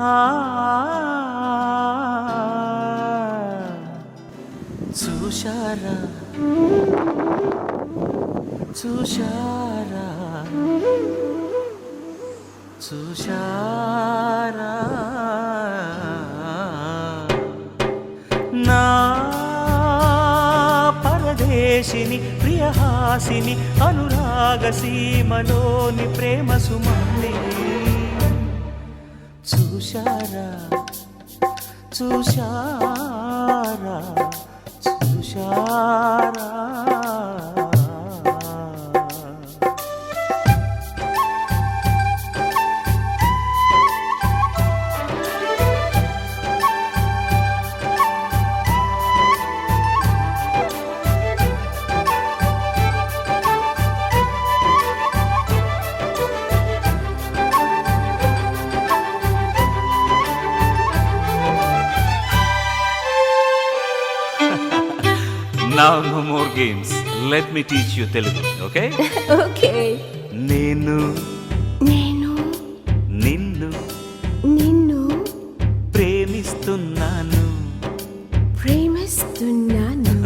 ఆ చూశారా చూశారా చూశారా నా పరదేశిని ప్రియహాసిని అనురాగ సీమలోని ప్రేమ సుమల్లి చూశారా చూశారా చూశారా Now no more games. Let me teach you Telugu, okay? Okay. నేను నేను నిన్ను నిన్ను ప్రేమిస్తున్నాను. ప్రేమిస్తున్నాను.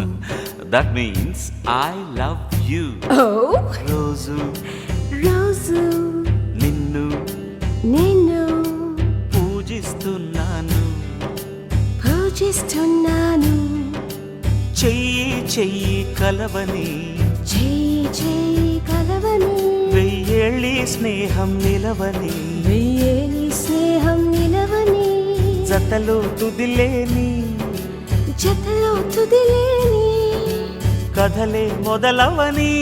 That means I love you. Oh. రోజు రోజు నిన్ను నిన్ను పూజిస్తున్నాను. పూజిస్తున్నాను. చెయ్యి చెయ్యి కలవని చెయ్యి చెయ్యి కలవని వెయ్యేళ్ళి స్నేహం నిలవని వెయ్యేలి స్నేహం నిలవని జతలో తుదిలేని జతలో తుదిలేని కథలే మొదలవని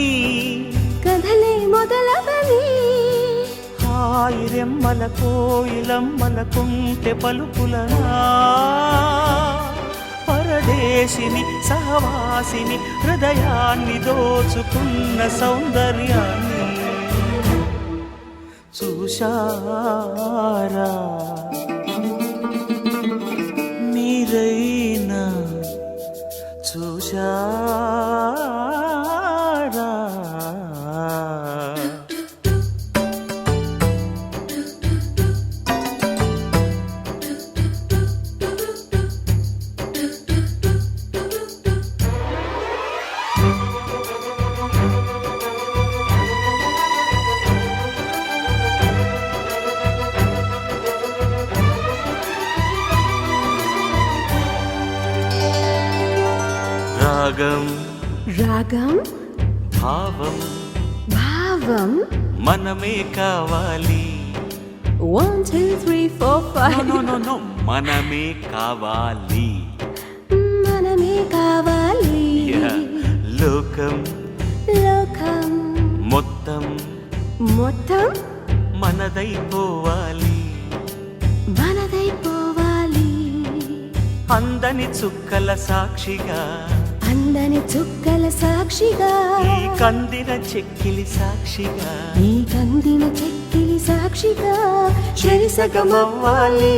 కథలే మొదలవని హాయి రెమ్మల కోయిలమ్మల కుంటె పలుకులనా పరదేశిని సహవాసిని హృదయాన్ని దోచుకున్న సౌందర్యాన్ని చూశారా మీరైనా చూశారా రాగం రాగం భావం భావం మనమే కావాలి. 1 2 3 4 5 నో నో నో మనమే కావాలి. మనమే కావాలి. Yeah. లోకం లోకం మొత్తం మొత్తం మనదైపోవాలి. మనదైపోవాలి. అందని చుక్కల సాక్షిగా అందని చుక్కల సాక్షిగా ఈ కందిన చెక్కిలి సాక్షిగా ఈ కందిన చెక్కిలి సాక్షిగా చెరిసగమవ్వాలి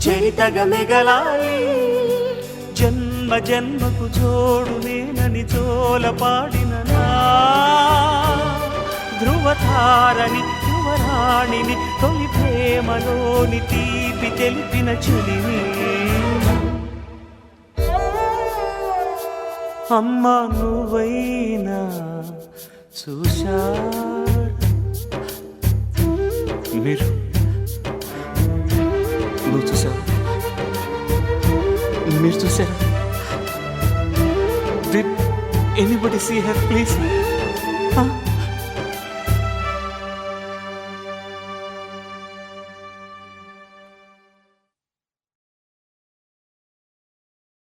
చరితగా మెగలాలి. జన్మ జన్మకు జోడు నేనని జోల పాడిన నా ధృవతారని యువరాణిని తొలి ప్రేమలోని తీపి తెలిపిన చెలిని అమ్మ నువ్వైనా చూశారా మీరు నువ్వు చూసారా మీరు చూసారా Did anybody see her please?